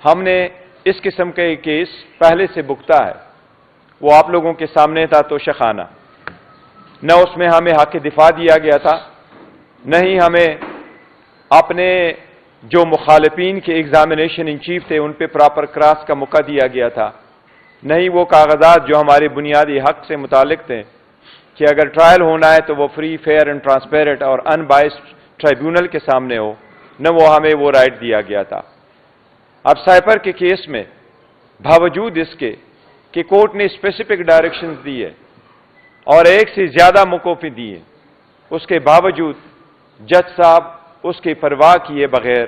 ہم نے اس قسم کا ایک کیس پہلے سے بھگتا ہے، وہ آپ لوگوں کے سامنے تھا توشخانہ، نہ اس میں ہمیں حق دفاع دیا گیا تھا، نہ ہی ہمیں اپنے جو مخالفین کے ایگزامینیشن ان چیف تھے ان پہ پراپر کراس کا موقع دیا گیا تھا، نہ ہی وہ کاغذات جو ہمارے بنیادی حق سے متعلق تھے کہ اگر ٹرائل ہونا ہے تو وہ فری، فیئر اینڈ ٹرانسپیرنٹ اور ان بائسڈ ٹرائیبیونل کے سامنے ہو، نہ وہ ہمیں وہ رائٹ دیا گیا تھا۔ اب سائپر کے کیس میں باوجود اس کے کہ کورٹ نے اسپیسیفک ڈائریکشنز دی ہے اور ایک سے زیادہ موقعوں پہ دی ہے، اس کے باوجود جج صاحب اس کی پرواہ کیے بغیر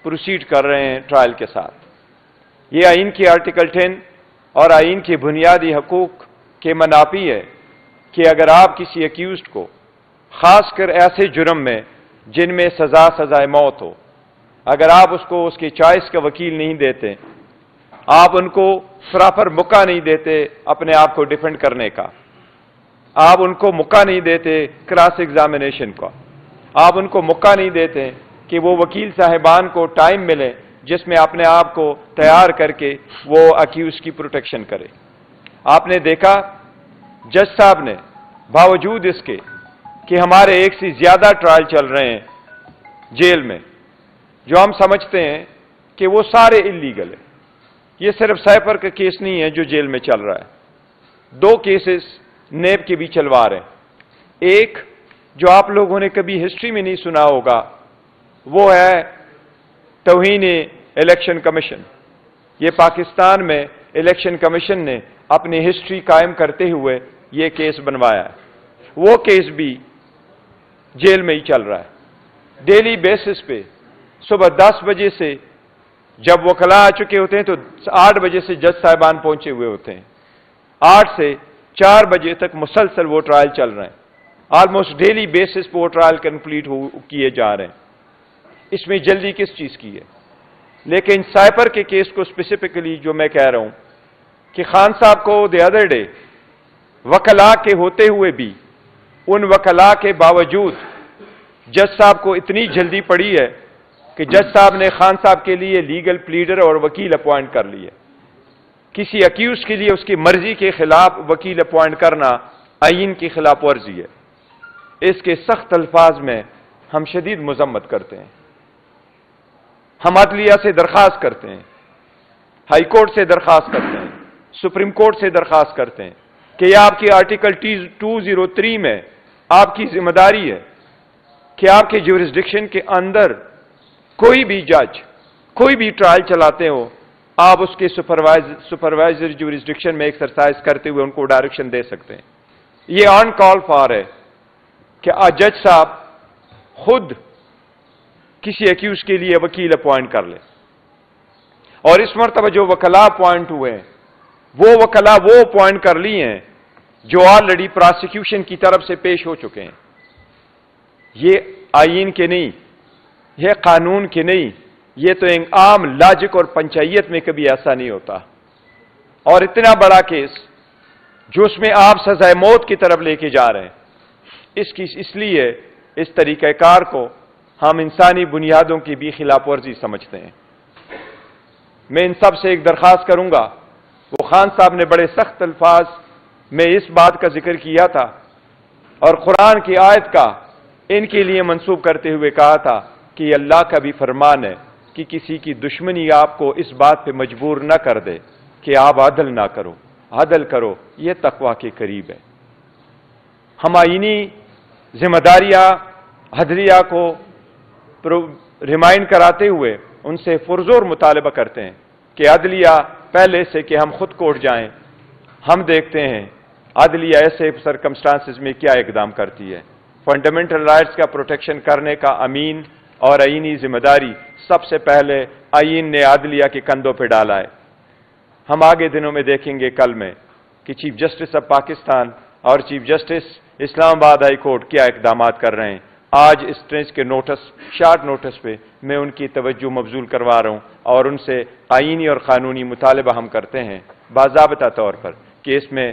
پروسیڈ کر رہے ہیں ٹرائل کے ساتھ۔ یہ آئین کی آرٹیکل 10 اور آئین کے بنیادی حقوق کے منافی ہے کہ اگر آپ کسی ایکیوزڈ کو، خاص کر ایسے جرم میں جن میں سزائے موت ہو، اگر آپ اس کو اس کی چوائس کا وکیل نہیں دیتے، آپ ان کو پراپر موقع نہیں دیتے اپنے آپ کو ڈیفینڈ کرنے کا، آپ ان کو موقع نہیں دیتے کراس ایگزامینیشن کا، آپ ان کو موقع نہیں دیتے کہ وہ وکیل صاحبان کو ٹائم ملے جس میں اپنے آپ کو تیار کر کے وہ اکیوز کی پروٹیکشن کرے۔ آپ نے دیکھا جج صاحب نے باوجود اس کے کہ ہمارے ایک سے زیادہ ٹرائل چل رہے ہیں جیل میں، جو ہم سمجھتے ہیں کہ وہ سارے اللیگل ہیں، یہ صرف سائپر کا کیس نہیں ہے جو جیل میں چل رہا ہے، 2 کیسز نیب کے بھی چلوا رہے ہیں۔ ایک جو آپ لوگوں نے کبھی ہسٹری میں نہیں سنا ہوگا وہ ہے توہین الیکشن کمیشن۔ یہ پاکستان میں الیکشن کمیشن نے اپنی ہسٹری قائم کرتے ہوئے یہ کیس بنوایا ہے، وہ کیس بھی جیل میں ہی چل رہا ہے۔ ڈیلی بیسس پہ صبح 10 بجے سے جب وکلاء آ چکے ہوتے ہیں تو 8 بجے سے جج صاحبان پہنچے ہوئے ہوتے ہیں، 8 سے 4 بجے تک مسلسل وہ ٹرائل چل رہے ہیں، آلموسٹ ڈیلی بیسس پہ وہ ٹرائل کمپلیٹ کیے جا رہے ہیں۔ اس میں جلدی کس چیز کی ہے؟ لیکن سائپر کے کیس کو اسپیسیفکلی جو میں کہہ رہا ہوں کہ خان صاحب کو دی ادر ڈے وکلاء کے ہوتے ہوئے بھی، ان وکلاء کے باوجود جج صاحب کو اتنی جلدی پڑی ہے کہ جج صاحب نے خان صاحب کے لیے لیگل پلیڈر اور وکیل اپوائنٹ کر لیے۔ کسی اکیوز کے لیے اس کی مرضی کے خلاف وکیل اپوائنٹ کرنا آئین کی خلاف ورزی ہے۔ اس کے سخت الفاظ میں ہم شدید مذمت کرتے ہیں۔ ہم عدلیہ سے درخواست کرتے ہیں، ہائی کورٹ سے درخواست کرتے ہیں، سپریم کورٹ سے درخواست کرتے ہیں کہ یہ آپ کی آرٹیکل 203 میں آپ کی ذمہ داری ہے کہ آپ کے جورسڈکشن کے اندر کوئی بھی جج کوئی بھی ٹرائل چلاتے ہو، آپ اس کے سپروائزر جورسڈکشن میں ایکسرسائز کرتے ہوئے ان کو ڈائریکشن دے سکتے ہیں۔ یہ آن کال فار ہے کہ جج صاحب خود کسی ایکیوز کے لیے وکیل اپوائنٹ کر لے، اور اس مرتبہ جو وکلاء اپوائنٹ ہوئے ہیں وہ وکلاء وہ اپوائنٹ کر لی ہیں جو آلریڈی پراسیکیوشن کی طرف سے پیش ہو چکے ہیں۔ یہ آئین کے نہیں، یہ قانون کے نہیں، یہ تو ایک عام لاجک اور پنچایت میں کبھی ایسا نہیں ہوتا۔ اور اتنا بڑا کیس جو اس میں آپ سزائے موت کی طرف لے کے جا رہے ہیں، اس لیے اس طریقہ کار کو ہم انسانی بنیادوں کی بھی خلاف ورزی سمجھتے ہیں۔ میں ان سب سے ایک درخواست کروں گا، وہ خان صاحب نے بڑے سخت الفاظ میں اس بات کا ذکر کیا تھا اور قرآن کی آیت کا ان کے لیے منسوب کرتے ہوئے کہا تھا کہ یہ اللہ کا بھی فرمان ہے کہ کسی کی دشمنی آپ کو اس بات پہ مجبور نہ کر دے کہ آپ عدل نہ کرو، عدل کرو، یہ تقویٰ کے قریب ہے۔ ہم آئینی ذمہ داریاں عدلیہ کو ریمائنڈ کراتے ہوئے ان سے پرزور مطالبہ کرتے ہیں کہ عدلیہ پہلے سے کہ ہم خود کوٹ جائیں، ہم دیکھتے ہیں عدلیہ ایسے سرکمسٹانسز میں کیا اقدام کرتی ہے۔ فنڈامنٹل رائٹس کا پروٹیکشن کرنے کا امین اور آئینی ذمہ داری سب سے پہلے آئین نے عدلیہ کے کندھوں پہ ڈالا ہے۔ ہم آگے دنوں میں دیکھیں گے کل میں کہ چیف جسٹس آف پاکستان اور چیف جسٹس اسلام آباد ہائی کورٹ کیا اقدامات کر رہے ہیں۔ آج اس ٹرینچ کے شارٹ نوٹس پہ میں ان کی توجہ مبذول کروا رہا ہوں اور ان سے آئینی اور قانونی مطالبہ ہم کرتے ہیں باضابطہ طور پر کہ اس میں